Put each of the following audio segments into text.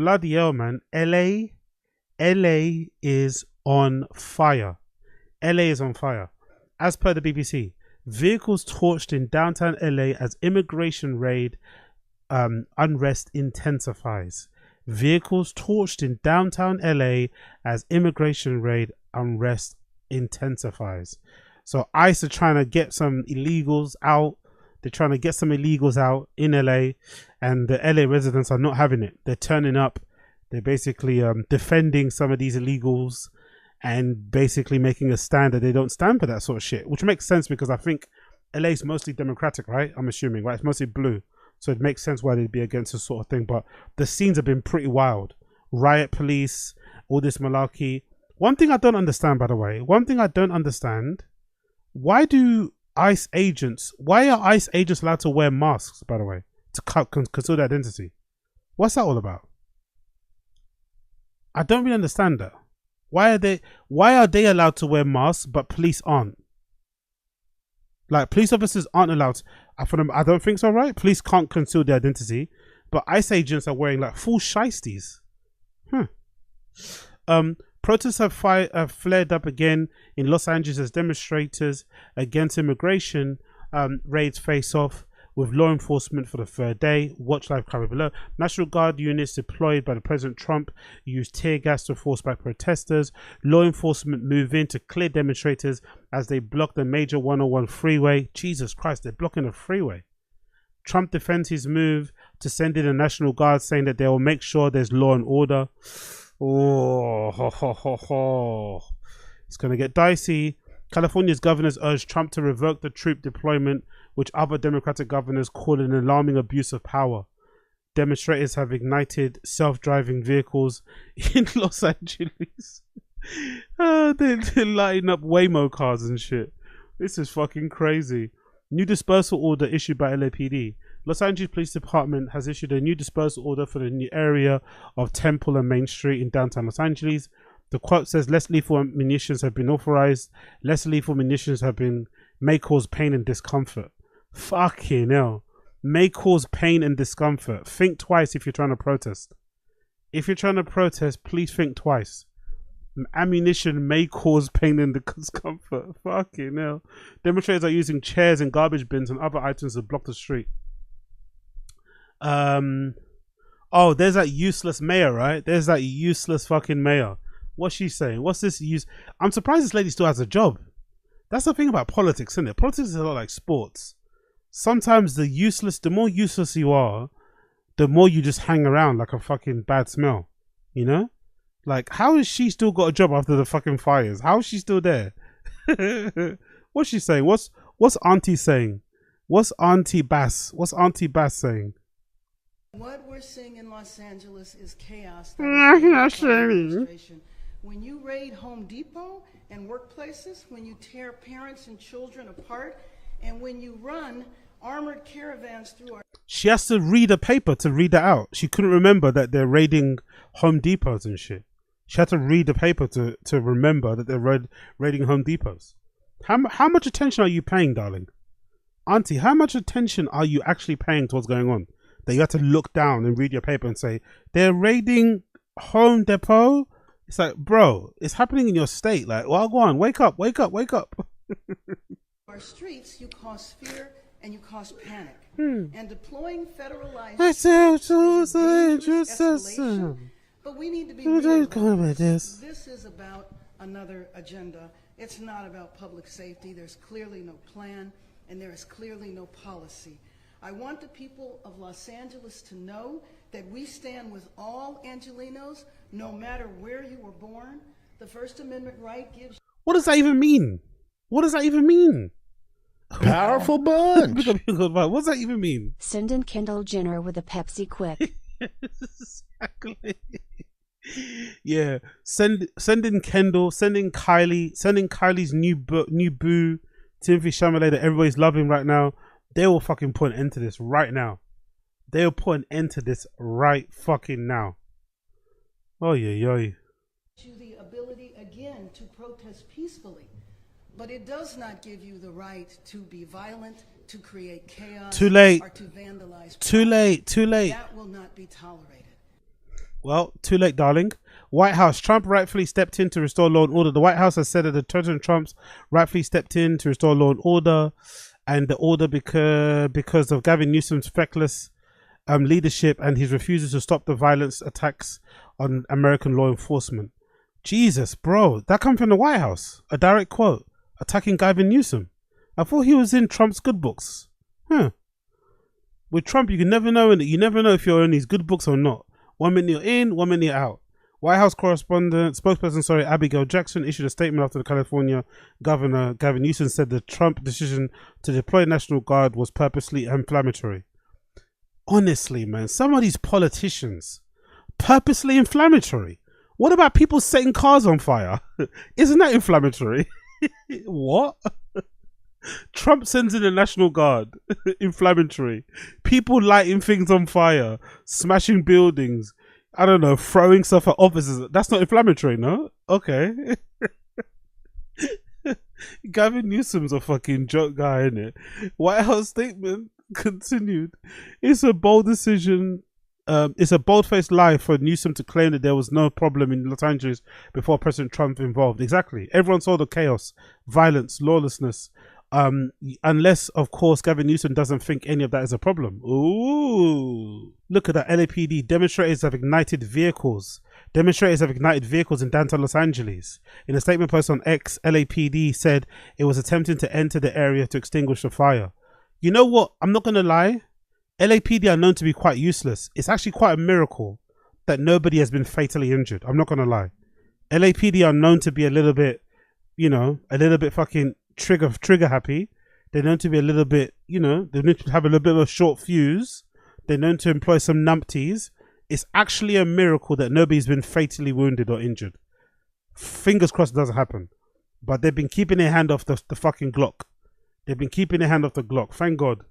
Bloody hell, man. LA is on fire. LA is on fire. As per the BBC, vehicles torched in downtown LA as immigration raid unrest intensifies. Vehicles torched in downtown LA as immigration raid unrest intensifies. So ICE are trying to get some illegals out. They're trying to get some illegals out in LA, and the LA residents are not having it. They're turning up. They're basically defending some of these illegals and basically making a stand that they don't stand for that sort of shit, which makes sense because I think LA is mostly democratic, right? I'm assuming, right? It's mostly blue. So it makes sense why they'd be against this sort of thing. But the scenes have been pretty wild. Riot police, all this malarkey. One thing I don't understand, by the way, why are ICE agents allowed to wear masks, by the way, to conceal their identity? What's that all about? I don't really understand that. Why are they allowed to wear masks, but police aren't? Like, police officers aren't allowed. I don't think so, right? Police can't conceal their identity, but ICE agents are wearing like full shiesties. Protests have flared up again in Los Angeles as demonstrators against immigration raids face off with law enforcement for the third day. Watch live cover below. National Guard units deployed by the President Trump used tear gas to force back protesters. Law enforcement move in to clear demonstrators as they block the major 101 freeway. Jesus Christ, they're blocking a freeway. Trump defends his move to send in the National Guard, saying that they will make sure there's law and order. Oh, ho, ho, ho, ho. It's going to get dicey. California's governors urged Trump to revoke the troop deployment, which other Democratic governors call an alarming abuse of power. Demonstrators have ignited self-driving vehicles in Los Angeles. They're lighting up Waymo cars and shit. This is fucking crazy. New dispersal order issued by LAPD. Los Angeles Police Department has issued a new dispersal order for the new area of Temple and Main Street in downtown Los Angeles. The quote says less lethal munitions have been authorized. Less lethal munitions may cause pain and discomfort. Fucking hell. May cause pain and discomfort. Think twice if you're trying to protest. If you're trying to protest, please think twice. Ammunition may cause pain and discomfort. Fucking hell. Demonstrators are using chairs and garbage bins and other items to block the street. Oh, there's that useless mayor, right? There's that useless fucking mayor. What's she saying? What's this use? I'm surprised this lady still has a job. That's the thing about politics, isn't it? Politics is a lot like sports. Sometimes the more useless you are, the more you just hang around like a fucking bad smell. You know? Like, how has she still got a job after the fucking fires? How is she still there? What's she saying? What's Auntie saying? What's Auntie Bass saying? What we're seeing in Los Angeles is chaos. When you raid Home Depot and workplaces, when you tear parents and children apart, and when you run armored caravans through our... She has to read a paper to read that out. She couldn't remember that they're raiding Home Depots and shit. She had to read the paper to remember that they're raiding Home Depots. How much attention are you paying, darling? Auntie, how much attention are you actually paying to what's going on? That you have to look down and read your paper and say, they're raiding Home Depot? It's like, bro, it's happening in your state. Like, well, go on, wake up. Our streets, you cause fear and you cause panic. And deploying federalized escalation. But we need to be real. This is about another agenda. It's not about public safety. There's clearly no plan, and there is clearly no policy. I want the people of Los Angeles to know that we stand with all Angelenos, no matter where you were born. The First Amendment right gives... What does that even mean? Powerful bunch. What does that even mean? Send in Kendall Jenner with a Pepsi quick. Exactly. Yeah. Send in Kendall, send in Kylie's new boo, Timothy Chalamet, that everybody's loving right now. They will fucking put an end to this right now. They'll put an end to this right fucking now. Oh yeah. The ability again to protest peacefully, but it does not give you the right to be violent, to create chaos, Too late. or to vandalize. Too late. That will not be tolerated. Well, too late, darling. White House. Trump rightfully stepped in to restore law and order. The White House has said that the President Trump's rightfully stepped in to restore law and order, and the order because of Gavin Newsom's feckless leadership and his refusal to stop the violence attacks on American law enforcement. Jesus, bro, that come from the White House. A direct quote attacking Gavin Newsom. I thought he was in Trump's good books. Huh. With Trump, you can never know, and you never know if you're in his good books or not. 1 minute you're in, 1 minute you're out. White House spokesperson Abigail Jackson issued a statement after the California governor Gavin Newsom said the Trump decision to deploy National Guard was purposely inflammatory. Honestly, man, some of these politicians, purposely inflammatory. What about people setting cars on fire? Isn't that inflammatory? What? Trump sends in the National Guard. Inflammatory. People lighting things on fire, smashing buildings, I don't know, throwing stuff at officers. That's not inflammatory, no? Okay. Gavin Newsom's a fucking joke guy, innit? White House statement continued. It's a bold decision. It's a bold-faced lie for Newsom to claim that there was no problem in Los Angeles before President Trump involved. Exactly. Everyone saw the chaos, violence, lawlessness. Unless, of course, Gavin Newsom doesn't think any of that is a problem. Ooh. Look at that. LAPD. Demonstrators have ignited vehicles. Demonstrators have ignited vehicles in downtown Los Angeles. In a statement posted on X, LAPD said it was attempting to enter the area to extinguish the fire. You know what? I'm not going to lie. LAPD are known to be quite useless. It's actually quite a miracle that nobody has been fatally injured. I'm not going to lie. LAPD are known to be a little bit, a little bit fucking trigger happy. They're known to be a little bit, they need to have a little bit of a short fuse. They're known to employ some numpties. It's actually a miracle that nobody's been fatally wounded or injured. Fingers crossed it doesn't happen. But they've been keeping their hand off the fucking Glock. They've been keeping their hand off the Glock. Thank God.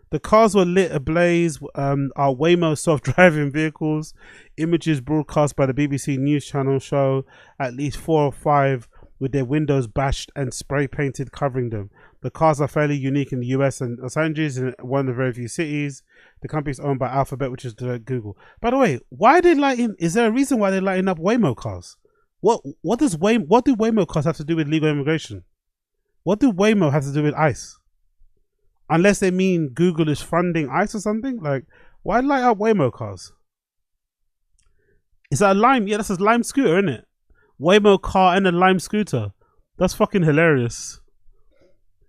The cars were lit ablaze. Are Waymo self-driving vehicles. Images broadcast by the BBC News Channel show at least 4 or 5 with their windows bashed and spray painted covering them. The cars are fairly unique in the US and Los Angeles, in one of the very few cities. The company is owned by Alphabet, which is Google. By the way, why are they lighting? Is there a reason why they're lighting up Waymo cars? What do Waymo cars have to do with legal immigration? What do Waymo have to do with ICE? Unless they mean Google is funding ICE or something? Like, why light up Waymo cars? Is that a Lime? Yeah, that's a Lime scooter, isn't it? Waymo car and a Lime scooter. That's fucking hilarious.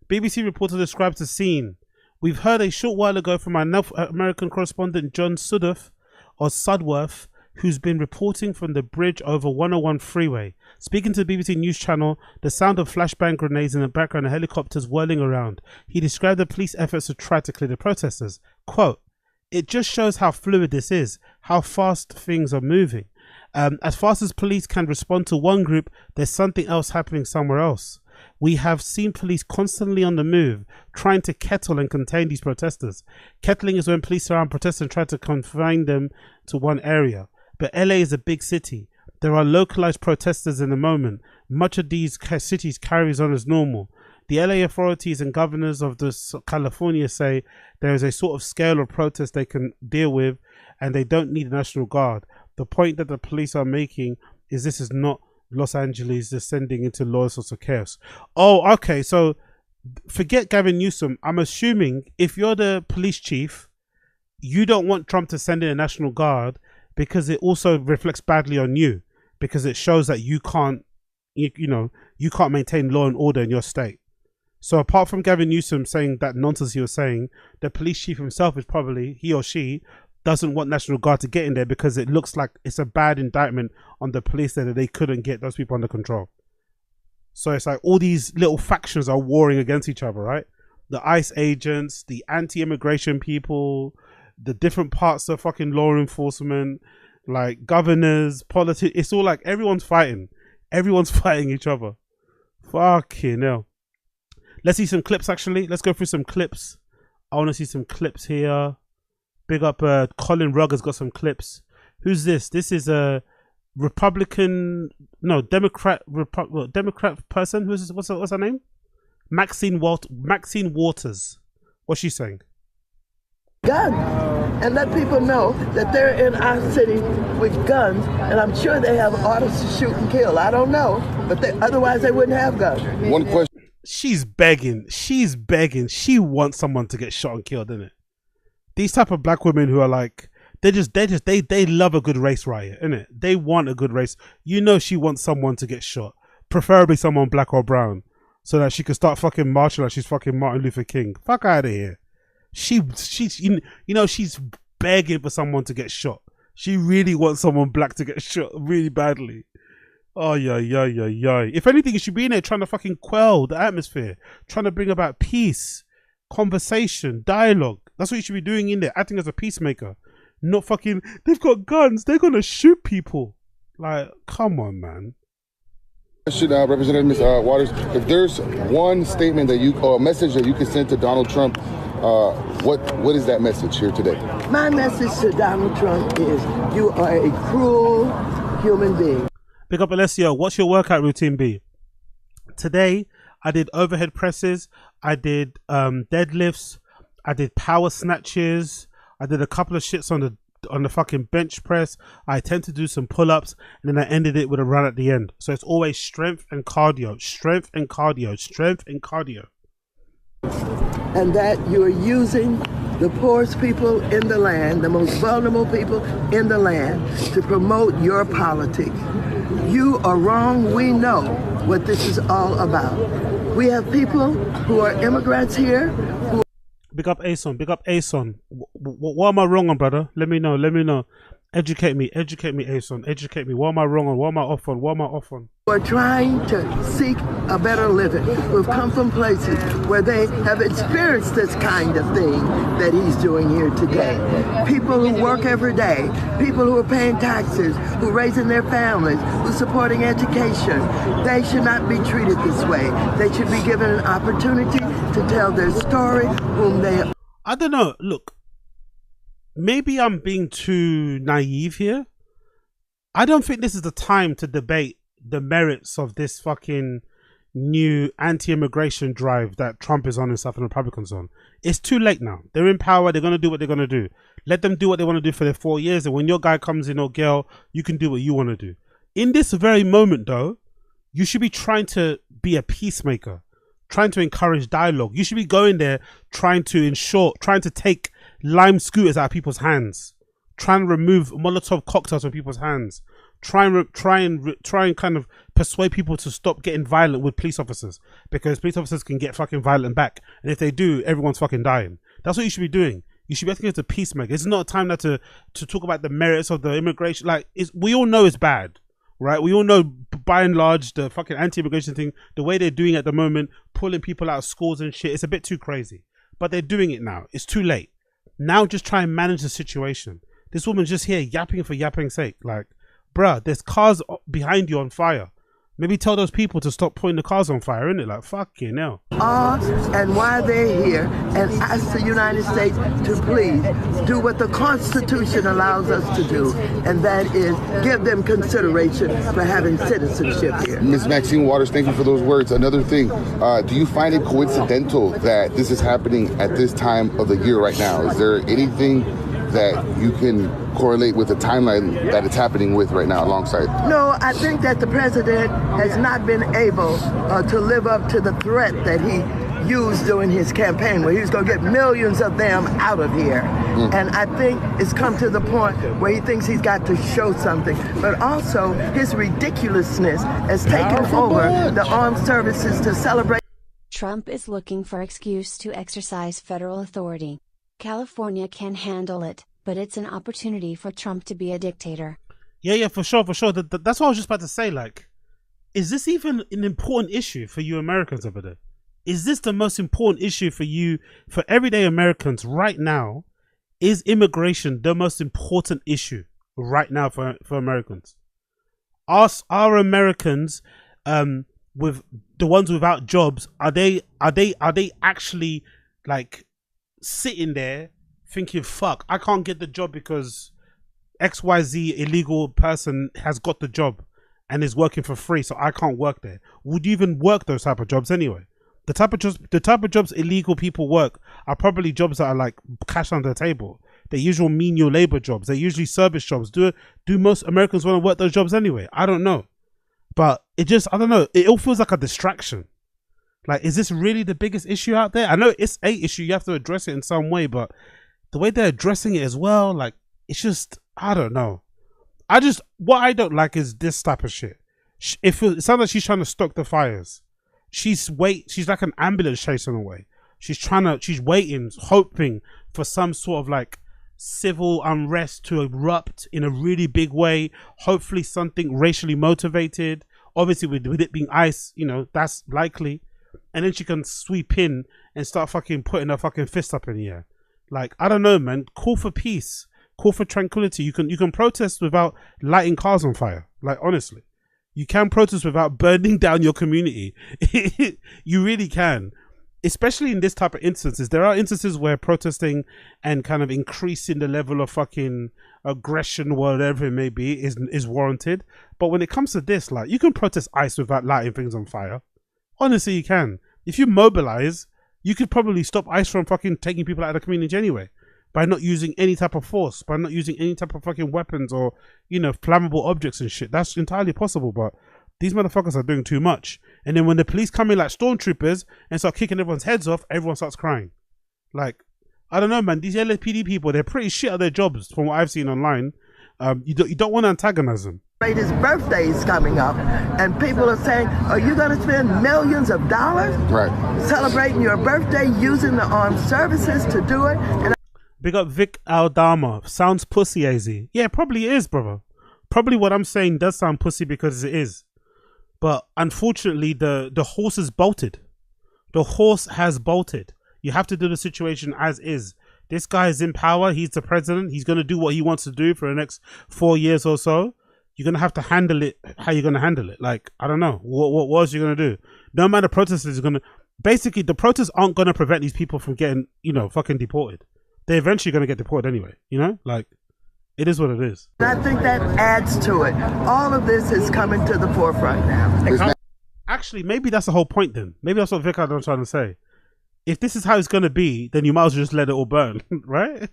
BBC reporter describes the scene. We've heard a short while ago from our North American correspondent John Sudworth, who's been reporting from the bridge over 101 freeway. Speaking to the BBC News Channel, the sound of flashbang grenades in the background and helicopters whirling around. He described the police efforts to try to clear the protesters. Quote, "It just shows how fluid this is, how fast things are moving. As fast as police can respond to one group, there's something else happening somewhere else. We have seen police constantly on the move, trying to kettle and contain these protesters. Kettling is when police surround protesters and try to confine them to one area. But LA is a big city. There are localized protesters in the moment. Much of these cities carries on as normal. The LA authorities and governors of California say there is a sort of scale of protest they can deal with, and they don't need a National Guard. The point that the police are making is this is not Los Angeles descending into law sorts of chaos." Oh, okay. So forget Gavin Newsom. I'm assuming if you're the police chief, you don't want Trump to send in a National Guard because it also reflects badly on you, because it shows that you can't, you can't maintain law and order in your state. So apart from Gavin Newsom saying that nonsense he was saying, the police chief himself is probably, he or she, doesn't want National Guard to get in there because it looks like it's a bad indictment on the police there that they couldn't get those people under control. So it's like all these little factions are warring against each other, right? The ICE agents, the anti-immigration people, the different parts of fucking law enforcement, like governors, politics. It's all like everyone's fighting. Everyone's fighting each other. Fucking hell. Let's see some clips, actually. Let's go through some clips. I want to see some clips here. Big up Colin Rugg has got some clips. Who's this? This is a Democrat person. Who's this? What's her name? Maxine Waters. What's she saying? guns and let people know that they're in our city with guns, and I'm sure they have orders to shoot and kill. I don't know, but otherwise they wouldn't have guns. One question. She's begging. She's begging. She wants someone to get shot and killed, innit? These type of black women who are like, they love a good race riot, innit? They want a good race. You know, she wants someone to get shot, preferably someone black or brown, so that she can start fucking marching like she's fucking Martin Luther King. Fuck out of here. She's you know, she's begging for someone to get shot. She really wants someone black to get shot really badly. Oh yeah. If anything, you should be in there trying to fucking quell the atmosphere, trying to bring about peace, conversation, dialogue. That's what you should be doing in there, acting as a peacemaker. Not fucking, they've got guns, they're gonna shoot people. Like, come on, man. Question, Representative Ms. Waters, if there's one statement that or a message that you can send to Donald Trump, what is that message here today? My message to Donald Trump is you are a cruel human being. Pick up Alessio, what's your workout routine be? Today, I did overhead presses, I did deadlifts, I did power snatches, I did a couple of shits on the fucking bench press. I tend to do some pull-ups, and then I ended it with a run at the end. So it's always strength and cardio, strength and cardio, strength and cardio. And that you are using the poorest people in the land, the most vulnerable people in the land, to promote your politics. You are wrong. We know what this is all about. We have people who are immigrants here who Big up Ason, big up Ason. What am I wrong on, brother? Let me know. Educate me, Ason. Educate me. What am I wrong on? What am I off on? What am I off on? are trying to seek a better living, who've come from places where they have experienced this kind of thing that he's doing here today. People who work every day, people who are paying taxes, who are raising their families, who are supporting education. They should not be treated this way. They should be given an opportunity to tell their story, whom they... I don't know. Look, maybe I'm being too naive here. I don't think this is the time to debate the merits of this fucking new anti-immigration drive that Trump is on and stuff and Republicans on. It's too late now. They're in power. They're going to do what they're going to do. Let them do what they want to do for their 4 years. And when your guy comes in or girl, you can do what you want to do. In this very moment, though, you should be trying to be a peacemaker, trying to encourage dialogue. You should be going there trying to take lime scooters out of people's hands, trying to remove Molotov cocktails from people's hands, try and kind of persuade people to stop getting violent with police officers, because police officers can get fucking violent back, and if they do, everyone's fucking dying. That's what you should be doing. You should be acting as a peacemaker. It's not a time now to talk about the merits of the immigration. Like, we all know it's bad, right? We all know, by and large, the fucking anti-immigration thing, the way they're doing it at the moment, pulling people out of schools and shit, it's a bit too crazy. But they're doing it now. It's too late. Now just try and manage the situation. This woman's just here yapping for yapping's sake. Like, bruh, there's cars behind you on fire. Maybe tell those people to stop putting the cars on fire, innit? Like, fucking hell. And why they're here, and ask the United States to please do what the Constitution allows us to do, and that is give them consideration for having citizenship here. Ms. Maxine Waters, thank you for those words. Another thing, do you find it coincidental that this is happening at this time of the year right now? Is there anything that you can correlate with the timeline that it's happening with right now alongside? No, I think that the president has not been able to live up to the threat that he used during his campaign, where he was going to get millions of them out of here. And I think it's come to the point where he thinks he's got to show something. But also, his ridiculousness has taken over the armed services to celebrate. Trump is looking for excuse to exercise federal authority. California can handle it, but it's an opportunity for Trump to be a dictator. Yeah, for sure. That's what I was just about to say. Like, is this even an important issue for you Americans over there? Is this the most important issue for you, for everyday Americans right now? Is immigration the most important issue right now for Americans? Are Americans, with the ones without jobs, are they actually like sitting there thinking, fuck, I can't get the job because XYZ illegal person has got the job and is working for free, so I can't work there? Would you even work those type of jobs anyway? The type of jobs illegal people work are probably jobs that are like cash under the table. They're usual menial labor jobs. They're usually service jobs. Do most Americans want to work those jobs anyway? I don't know. But it just, I don't know. It all feels like a distraction. Like, is this really the biggest issue out there? I know it's a issue. You have to address it in some way, but the way they're addressing it as well, like, it's just, I don't know. What I don't like is this type of shit. It sounds like she's trying to stoke the fires. She's like an ambulance chasing away. She's waiting, hoping for some sort of like civil unrest to erupt in a really big way. Hopefully something racially motivated. Obviously with it being ICE, you know, that's likely. And then she can sweep in and start fucking putting her fucking fist up in the air. Like, I don't know, man. Call for peace. Call for tranquility. You can protest without lighting cars on fire. Like, honestly. You can protest without burning down your community. You really can. Especially in this type of instances. There are instances where protesting and kind of increasing the level of fucking aggression, whatever it may be, is warranted. But when it comes to this, like, you can protest ICE without lighting things on fire. Honestly, you can. If you mobilize, you could probably stop ICE from fucking taking people out of the community anyway. By not using any type of force, by not using any type of fucking weapons or, you know, flammable objects and shit. That's entirely possible, but these motherfuckers are doing too much. And then when the police come in like stormtroopers and start kicking everyone's heads off, everyone starts crying. Like, I don't know, man. These LAPD people, they're pretty shit at their jobs from what I've seen online. You don't want to antagonize them. His birthday is coming up, and people are saying, are you going to spend millions of dollars celebrating your birthday using the armed services to do it? And Big up Vic Aldama. Sounds pussy, AZ. Yeah, probably is, brother. Probably what I'm saying does sound pussy because it is. But unfortunately, the horse is bolted. The horse has bolted. You have to do the situation as is. This guy is in power. He's the president. He's going to do what he wants to do for the next 4 years or so. You're going to have to handle it how you're going to handle it. Like, I don't know. What else you're going to do? No amount of protesters are going to... Basically, the protests aren't going to prevent these people from getting, you know, fucking deported. They're eventually going to get deported anyway, you know? Like, it is what it is. I think that adds to it. All of this is coming to the forefront now. Actually, maybe that's the whole point then. Maybe that's what Vic I'm trying to say. If this is how it's going to be, then you might as well just let it all burn, right?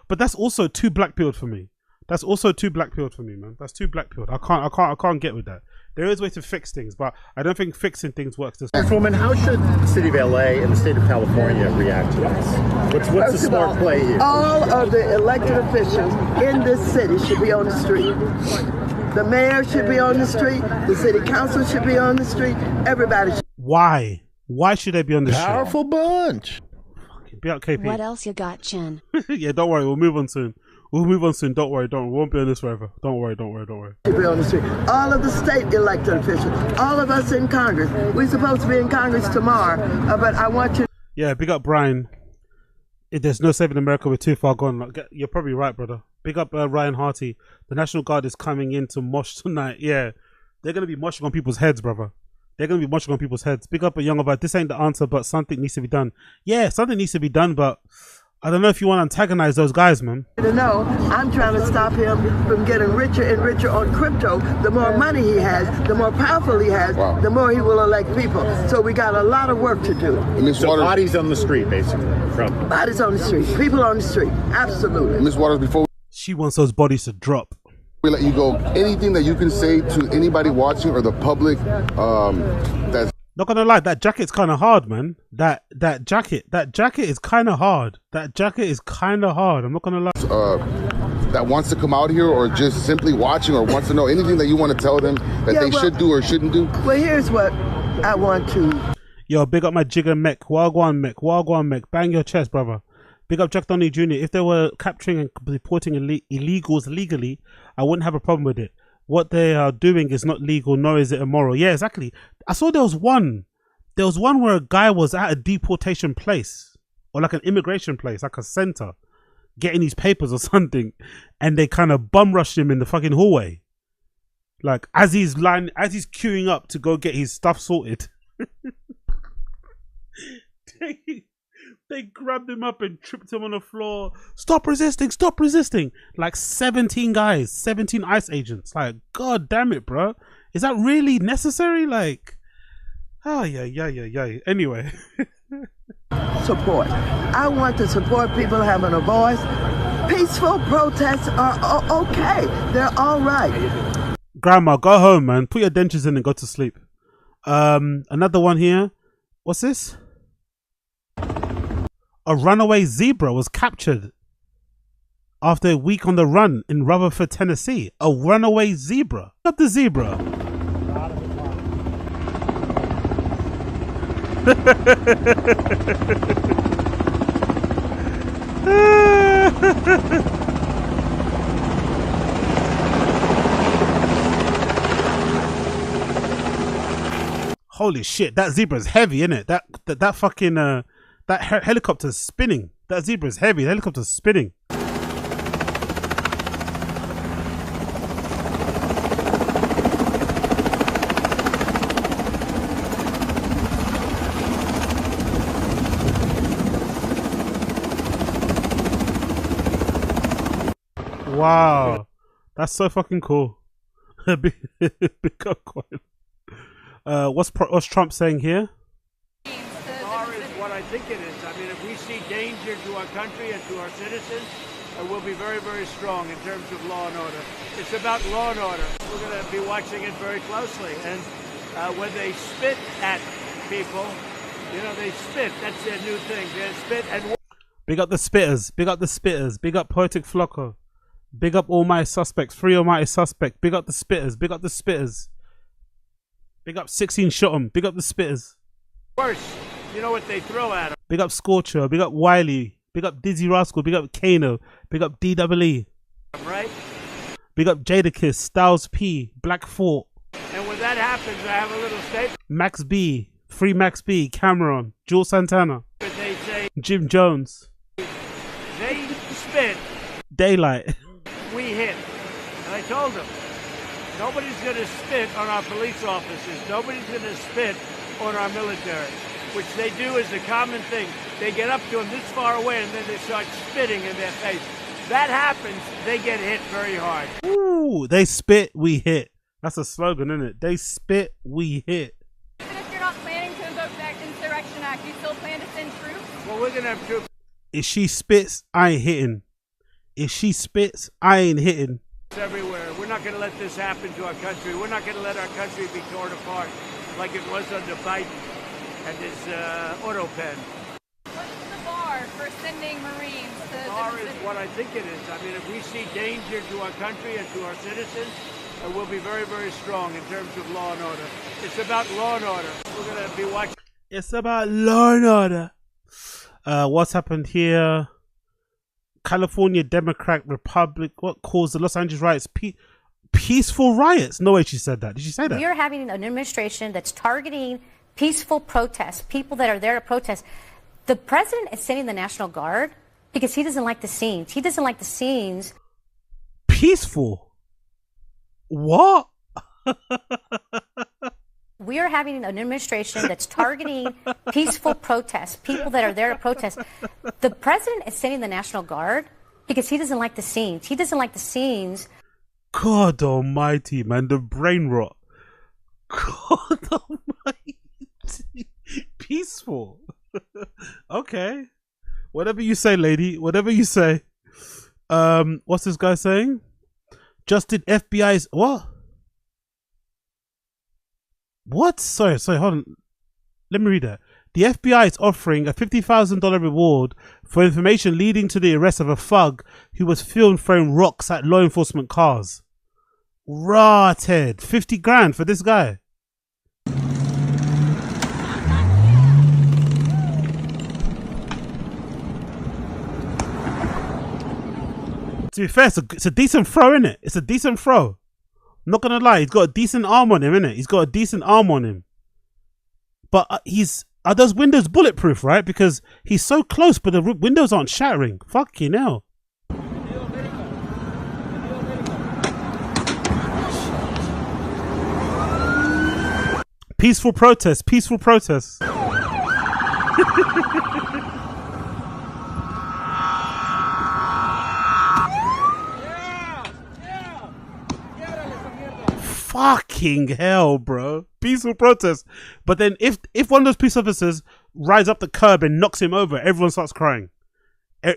But that's also too black-pilled for me. That's also too black-pilled for me, man. That's too black-pilled. I can't get with that. There is a way to fix things, but I don't think fixing things works this way. Congresswoman, how should the city of LA and the state of California react to this? What's the smart play here? All of the elected officials in this city should be on the street. The mayor should be on the street. The city council should be on the street. Everybody should. Why? Why should they be on the street? Powerful bunch. Be out, KP. What else you got, Chen? Yeah, don't worry. We'll move on soon. Don't worry. We won't be on this forever. Don't worry. Should be on the street. All of the state elected officials, all of us in Congress. We're supposed to be in Congress tomorrow, but I want you. Yeah, big up Brian. There's no saving America. We're too far gone. Like, you're probably right, brother. Big up Ryan Harty. The National Guard is coming in to mosh tonight. Yeah, they're going to be moshing on people's heads, brother. They're going to be moshing on people's heads. Big up a young about. This ain't the answer, but something needs to be done. Yeah, something needs to be done, but I don't know if you want to antagonize those guys, man. No, I'm trying to stop him from getting richer and richer on crypto. The more money he has, the more powerful he has, the more he will elect people. So we got a lot of work to do. So bodies on the street, basically. Bodies on the street. People on the street. Absolutely. Ms. Waters, before she wants those bodies to drop. We let you go. Anything that you can say to anybody watching or the public that's not gonna lie, that jacket's kind of hard, man. That jacket is kind of hard. I'm not gonna lie. That wants to come out here or just simply watching or wants to know anything that you want to tell them that they should do or shouldn't do? Well, here's what I want to. Yo, big up my jigger mech. Wagwan mech. Bang your chest, brother. Big up Jack Donny Jr. If they were capturing and deporting illegals legally, I wouldn't have a problem with it. What they are doing is not legal, nor is it immoral. Yeah, exactly. I saw there was one where a guy was at a deportation place or like an immigration place, like a center, getting his papers or something, and they kind of bum rushed him in the fucking hallway. Like as he's queuing up to go get his stuff sorted. They grabbed him up and tripped him on the floor. Stop resisting. Like 17 guys, 17 ICE agents. Like, god damn it, bro. Is that really necessary? Like, yeah. Anyway, support. I want to support people having a voice. Peaceful protests are okay. They're all right. Grandma, go home, man. Put your dentures in and go to sleep. Another one here. What's this? A runaway zebra was captured after a week on the run in Rutherford, Tennessee. A runaway zebra. Look at the zebra. Holy shit, that zebra's heavy, isn't it? That fucking that helicopter's spinning. That zebra's heavy. The helicopter's spinning. Wow, that's so fucking cool. Big up, what's Trump saying here? War is what I think it is. I mean, if we see danger to our country and to our citizens, we'll be very, very strong in terms of law and order. It's about law and order. We're going to be watching it very closely. And when they spit at people, you know, they spit. That's their new thing. They spit and... Big up the spitters. Big up the spitters. Big up Poetic Flocko. Big up Almighty Suspects. Free Almighty Suspect. Big up the spitters. Big up the spitters. Big up 16 Shot 'em. Big up the spitters. Worse, you know what they throw at them. Big up Scorcher. Big up Wiley. Big up Dizzy Rascal. Big up Kano. Big up DWE. Right? Big up Jadakiss. Styles P. Black Fort. And when that happens, I have a little statement. Max B. Free Max B. Cameron. Jules Santana. They say Jim Jones. they spit, Daylight. we hit. And I told them, nobody's going to spit on our police officers. Nobody's going to spit on our military, which they do as a common thing. They get up to them this far away and then they start spitting in their face. That happens, they get hit very hard. Ooh, they spit, we hit. That's a slogan, isn't it? They spit, we hit. Even if you're not planning to invoke that Insurrection Act, you still plan to send troops? Well, we're going to have troops If she spits, I ain't hitting. If she spits, I ain't hitting. everywhere. We're not going to let this happen to our country. We're not going to let our country be torn apart like it was under Biden and his auto pen. What's the bar for sending Marines to The bar is what I think it is. I mean, if we see danger to our country and to our citizens, we'll be very, very strong in terms of law and order. It's about law and order. We're going to be watching. It's about law and order. What's happened here? California Democrat Republic. What caused the Los Angeles riots? Peaceful riots. No way she said that. Did she say that? We are having an administration that's targeting peaceful protests, people that are there to protest. The president is sending the National Guard because he doesn't like the scenes. He doesn't like the scenes. Peaceful. What? We are having an administration that's targeting peaceful protests, people that are there to protest. The president is sending the National Guard because he doesn't like the scenes. He doesn't like the scenes. God almighty, man. The brain rot. God almighty. Peaceful. Okay. Whatever you say, lady. Whatever you say. What's this guy saying? Just did FBI's... What? What? Sorry, hold on. Let me read that. The FBI is offering a $50,000 reward for information leading to the arrest of a thug who was filmed throwing rocks at law enforcement cars. Rotted. 50 grand for this guy. To be fair, it's a decent throw, innit? It's a decent throw. I'm not gonna lie, he's got a decent arm on him, innit? He's got a decent arm on him. But are those windows bulletproof, right? Because he's so close, but the windows aren't shattering. Fucking hell. Peaceful protest, peaceful protest. Fucking hell, bro. Peaceful protest. But then if one of those police officers rides up the curb and knocks him over. Everyone starts crying.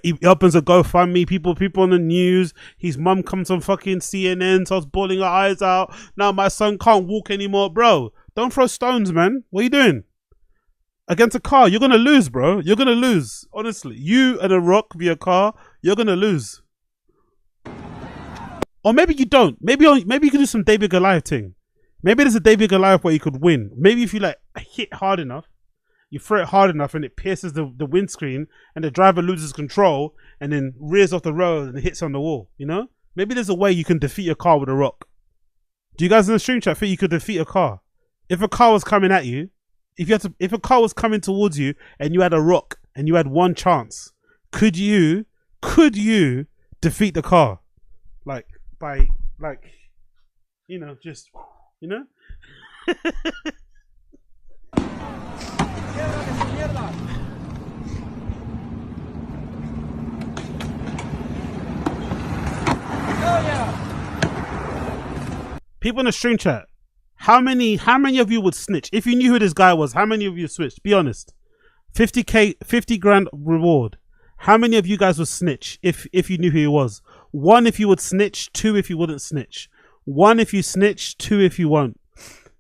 He opens a GoFundMe. People on the news. His mum comes on fucking CNN, starts bawling her eyes out. Now my son can't walk anymore, bro. Don't throw stones, man. What are you doing? Against a car, you're gonna lose, bro. You're gonna lose. Honestly, you and a rock via car, you're gonna lose. Or maybe you don't. Maybe you can do some David Goliath thing. Maybe there's a David Goliath where you could win. Maybe if you like hit hard enough, you throw it hard enough and it pierces the windscreen and the driver loses control and then rears off the road and hits on the wall, you know? Maybe there's a way you can defeat a car with a rock. Do you guys in the stream chat think you could defeat a car? If a car was coming at you, if a car was coming towards you and you had a rock and you had one chance, could you defeat the car? Like by you know, just, you know? People in the stream chat, how many of you would snitch? If you knew who this guy was, how many of you switched? Be honest. 50K, 50 grand reward. How many of you guys would snitch if you knew who he was? 1 if you would snitch, 2 if you wouldn't snitch. 1 if you snitch, 2 if you won't.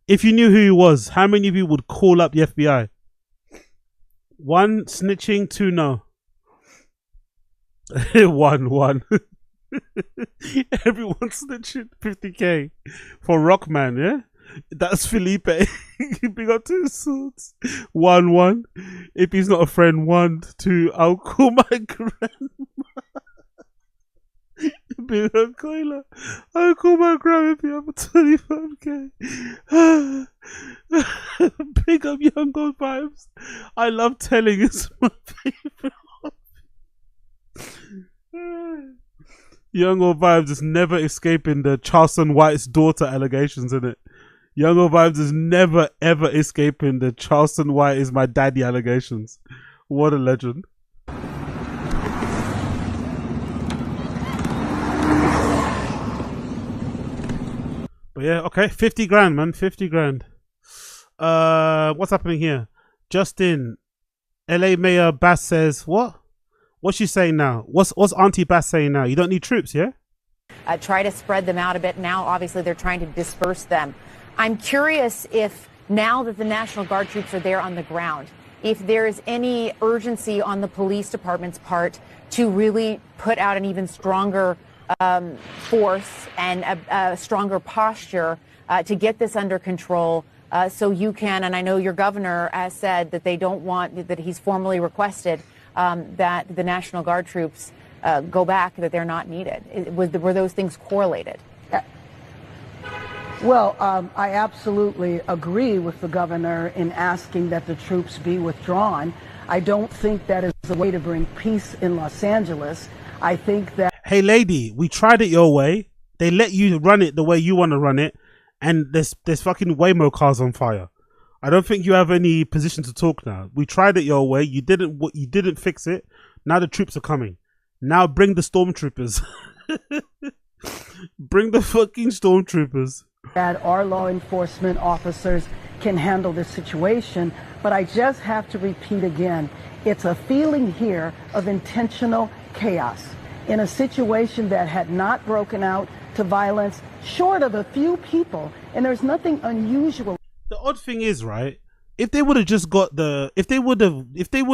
If you knew who he was, how many of you would call up the FBI? 1 snitching, 2 no. 1. Everyone snitching 50K for Rockman, yeah? That's Felipe. Big up 2 swords. 1. If he's not a friend, 1, 2. I'll call my grandma. Big up Coiler. I'll call my grandma if you have a 25K. Big up Young Gold Vibes. I love telling, it's my favorite. Young Old Vibes is never escaping the Charleston White's daughter allegations, in it. Young Old Vibes is never ever escaping the Charleston White is my daddy allegations. What a legend. But yeah, okay, 50 grand, man, 50 grand. What's happening here? Justin, LA Mayor Bass says, what? What's she saying now? What's Auntie Bass saying now? You don't need troops, yeah? Try to spread them out a bit. Now, obviously, they're trying to disperse them. I'm curious if now that the National Guard troops are there on the ground, if there is any urgency on the police department's part to really put out an even stronger force and a stronger posture to get this under control. So you can, and I know your governor has said that they don't want, that he's formally requested that the National Guard troops go back, that they're not needed. Were those things correlated? Well, I absolutely agree with the governor in asking that the troops be withdrawn. I don't think that is the way to bring peace in Los Angeles. I think that... Hey, lady, we tried it your way. They let you run it the way you want to run it. And there's fucking Waymo cars on fire. I don't think you have any position to talk now. We tried it your way. You didn't fix it. Now the troops are coming. Now bring the stormtroopers. Bring the fucking stormtroopers. That our law enforcement officers can handle this situation, but I just have to repeat again, it's a feeling here of intentional chaos in a situation that had not broken out to violence, short of a few people, and there's nothing unusual. The odd thing is, right, if they would have just got if they would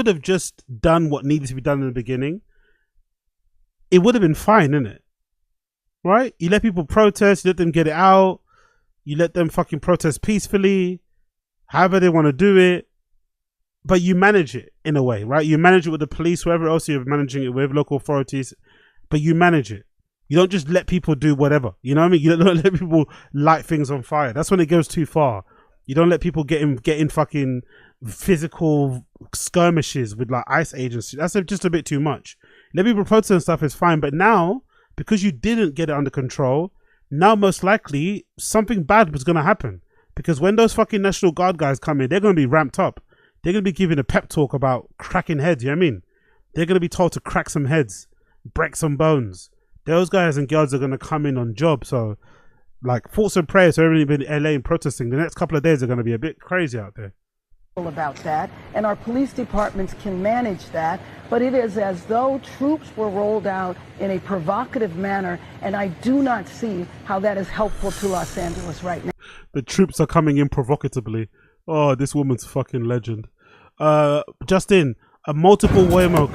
have just done what needed to be done in the beginning, it would have been fine, innit? Right? You let people protest, you let them get it out, you let them fucking protest peacefully, however they want to do it, but you manage it in a way, right? You manage it with the police, whoever else you're managing it with, local authorities, but you manage it. You don't just let people do whatever, you know what I mean? You don't let people light things on fire. That's when it goes too far. You don't let people get in fucking physical skirmishes with like ICE agents. That's just a bit too much. Let people protest and stuff is fine, but now, because you didn't get it under control, now most likely something bad was going to happen. Because when those fucking National Guard guys come in, they're going to be ramped up. They're going to be giving a pep talk about cracking heads, you know what I mean? They're going to be told to crack some heads, break some bones. Those guys and girls are going to come in on job. So, like, thoughts and prayers for everybody in LA and protesting. The next couple of days are going to be a bit crazy out there. about that, and our police departments can manage that, but it is as though troops were rolled out in a provocative manner, and I do not see how that is helpful to Los Angeles right now. The troops are coming in provocatively. Oh, this woman's fucking legend. Justin, a multiple Waymo.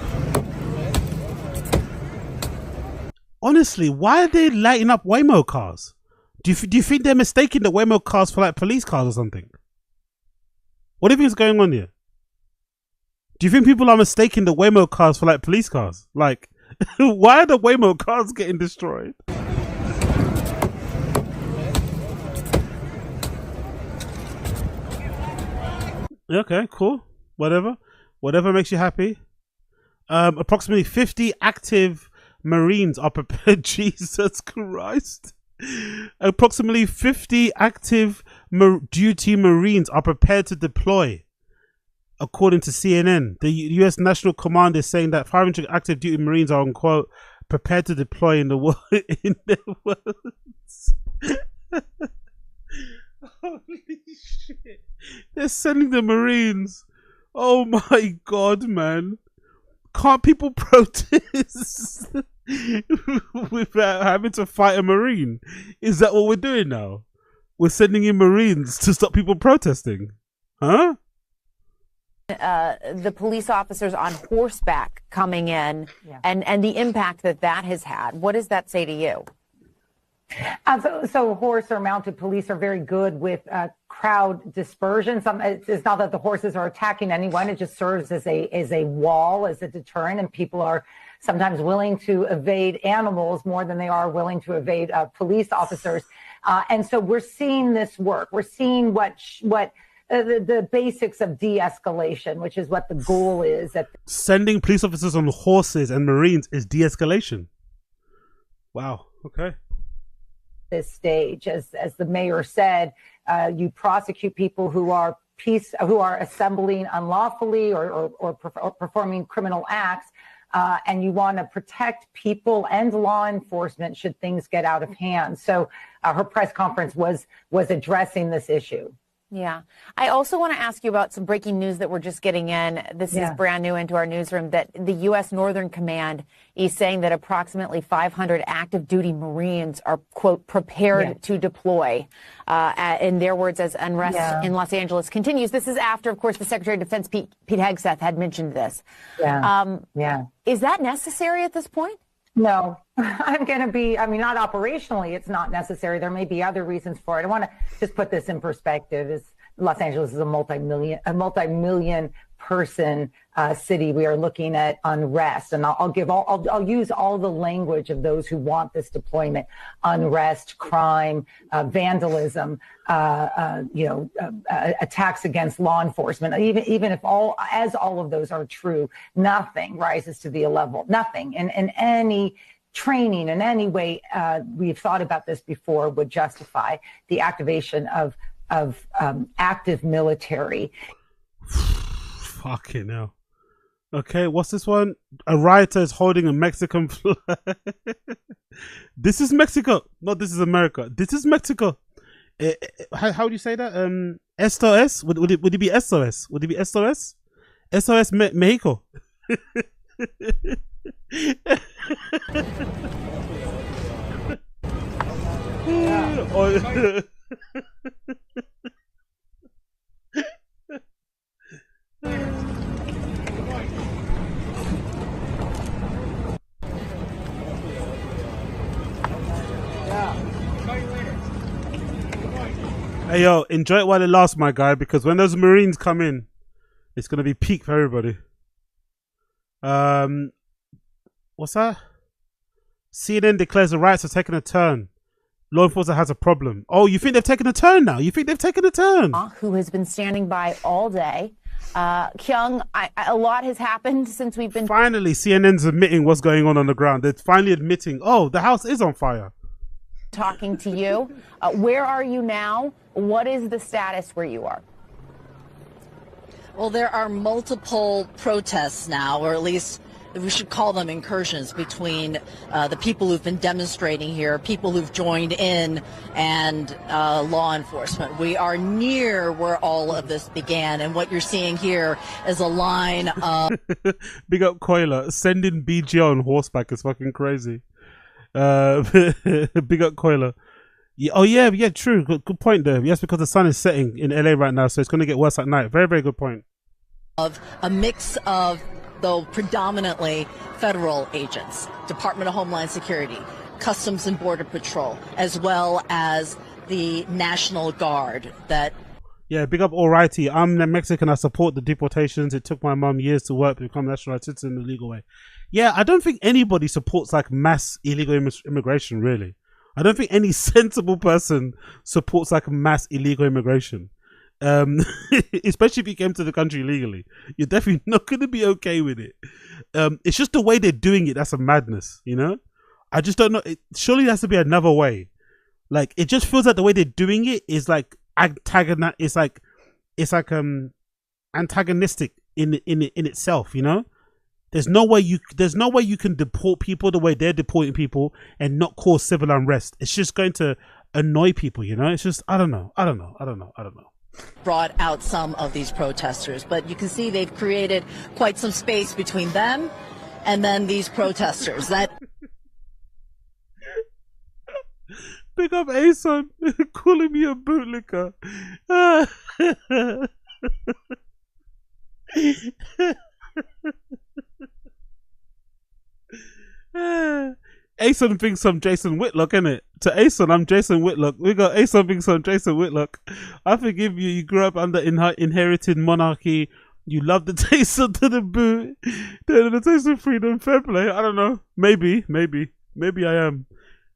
Honestly, why are they lighting up Waymo cars? Do you think they're mistaking the Waymo cars for like police cars or something? What do you think is going on here? Do you think people are mistaking the Waymo cars for like police cars? Like, why are the Waymo cars getting destroyed? Okay, cool. Whatever makes you happy. Approximately 50 active Marines are prepared. Jesus Christ. Approximately 50 active duty Marines are prepared to deploy, according to CNN. The U.S. National Command is saying that 500 active duty Marines are, unquote, prepared to deploy in the world. In their words. Holy shit. They're sending the Marines. Oh my God, man. Can't people protest without having to fight a Marine? Is that what we're doing now? We're sending in Marines to stop people protesting? Huh? The police officers on horseback coming in and the impact that has had. What does that say to you? So horse or mounted police are very good with crowd dispersion. It's not that the horses are attacking anyone. It just serves as a wall, as a deterrent, and people are sometimes willing to evade animals more than they are willing to evade police officers. And so we're seeing this work. We're seeing what the basics of de-escalation, which is what the goal is. Sending police officers on horses and Marines is de-escalation. Wow. Okay. This stage, as the mayor said, you prosecute people who are assembling unlawfully or performing criminal acts, and you want to protect people and law enforcement should things get out of hand. So her press conference was addressing this issue. Yeah. I also want to ask you about some breaking news that we're just getting in. This is brand new into our newsroom, that the U.S. Northern Command is saying that approximately 500 active duty Marines are, quote, prepared to deploy, in their words, as unrest in Los Angeles continues. This is after, of course, the Secretary of Defense, Pete Hegseth, had mentioned this. Is that necessary at this point? No, not operationally, it's not necessary. There may be other reasons for it. I want to just put this in perspective. Los Angeles is a multi-million person city. We are looking at unrest, and I'll use all the language of those who want this deployment: unrest, crime, vandalism, attacks against law enforcement. Even if all of those are true, nothing rises to the level. Nothing in any training in any way we've thought about this before would justify the activation of active military. Fucking hell. Okay, what's this one? A rioter is holding a Mexican flag. This is Mexico. No, this is America. This is Mexico. How do you say that? SOS? Would it be SOS? Would it be SOS? SOS Mexico. Hey yo, enjoy it while it lasts, my guy, because when those Marines come in, it's gonna be peak for everybody. What's that? CNN declares the riots are taking a turn. Law enforcement has a problem. Oh, you think they've taken a turn now? You think they've taken a turn? Who has been standing by all day. Kyung, a lot has happened since we've been... Finally, CNN's admitting what's going on the ground. They're finally admitting, oh, the house is on fire. Talking to you. Where are you now? What is the status where you are? Well, there are multiple protests now, or at least we should call them incursions between the people who've been demonstrating here, people who've joined in, and law enforcement. We are near where all of this began, and what you're seeing here is a line of... Big up Coiler. Sending BG on horseback is fucking crazy. Big up Coiler. Yeah, oh yeah, true. Good point there. Yes, because the sun is setting in LA right now, so it's going to get worse at night. Very, very good point. Of a mix of, though predominantly federal agents, Department of Homeland Security, Customs and Border Patrol, as well as the National Guard. That yeah, big up Alrighty. I'm Mexican. I support the deportations. It took my mum years to work to become a nationalized citizen in the legal way. Yeah, I don't think anybody supports like mass illegal immigration, really. I don't think any sensible person supports like mass illegal immigration. Especially if you came to the country legally, you're definitely not going to be okay with it. It's just the way they're doing it that's a madness, you know. I just don't know. Surely there has to be another way. Like, it just feels like the way they're doing it is like antagonistic in itself, you know. There's no way you can deport people the way they're deporting people and not cause civil unrest. It's just going to annoy people, you know. It's just I don't know. Brought out some of these protesters, but you can see they've created quite some space between them and then these protesters. That Big up Ason calling me a bootlicker. Ason thinks I'm Jason Whitlock, innit? To Ason, I'm Jason Whitlock. We got Ason thinks I'm Jason Whitlock. I forgive you. You grew up under inherited monarchy. You love the taste of the boot. The taste of freedom. Fair play. I don't know. Maybe I am.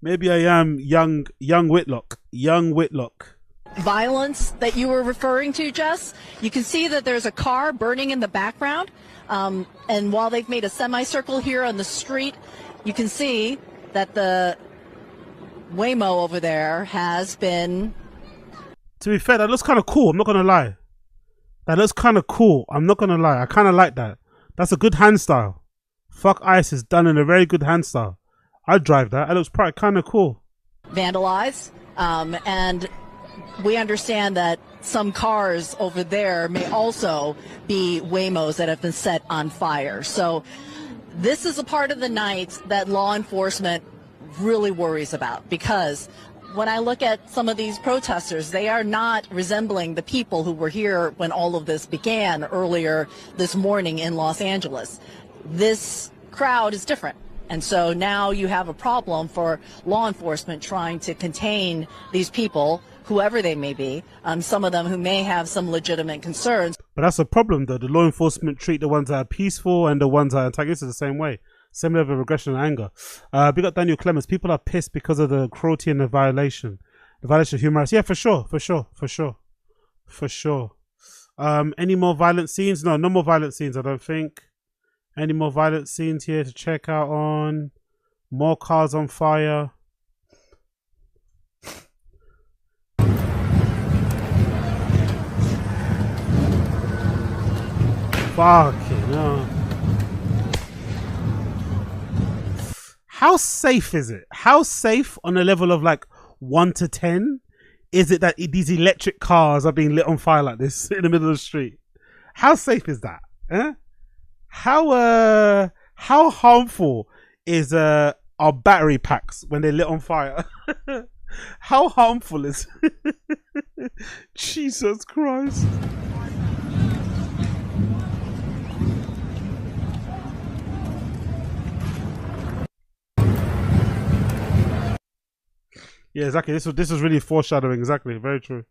Maybe I am young Whitlock. Young Whitlock. Violence that you were referring to, Jess, you can see that there's a car burning in the background. And while they've made a semicircle here on the street, you can see that the Waymo over there has been... To be fair, that looks kind of cool. I'm not going to lie. That looks kind of cool. I'm not going to lie. I kind of like that. That's a good hand style. Fuck ICE is done in a very good hand style. I'd drive that. It looks probably kind of cool. Vandalized. And we understand that some cars over there may also be Waymos that have been set on fire. So this is a part of the night that law enforcement really worries about, because when I look at some of these protesters, they are not resembling the people who were here when all of this began earlier this morning in Los Angeles. This crowd is different. And so now you have a problem for law enforcement trying to contain these people, whoever they may be, some of them who may have some legitimate concerns. But that's a problem, though. The law enforcement treat the ones that are peaceful and the ones that are antagonistic the same way. Same level of aggression and anger. Big up Daniel Clemens. People are pissed because of the cruelty and the violation. The violation of human rights. Yeah, for sure. Any more violent scenes? No more violent scenes, I don't think. Any more violent scenes here to check out on? More cars on fire. Fucking hell. How safe is it? How safe on a level of like 1 to 10 is it that these electric cars are being lit on fire like this in the middle of the street? How safe is that? How harmful is our battery packs when they're lit on fire? How harmful is it? Jesus Christ. Yeah, exactly. This was really foreshadowing. Exactly. Very true.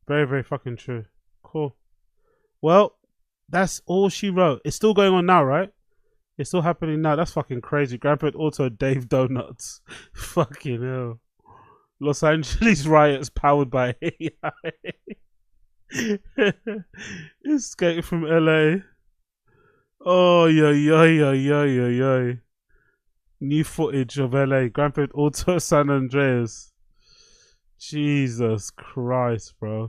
Very, very fucking true. Cool. Well, that's all she wrote. It's still going on now, right? It's still happening now. That's fucking crazy. Grandpa Auto Dave Donuts. Fucking hell. Los Angeles riots powered by AI. Escape from LA. Oh, yeah. New footage of LA. Grand Theft Auto San Andreas. Jesus Christ, bro.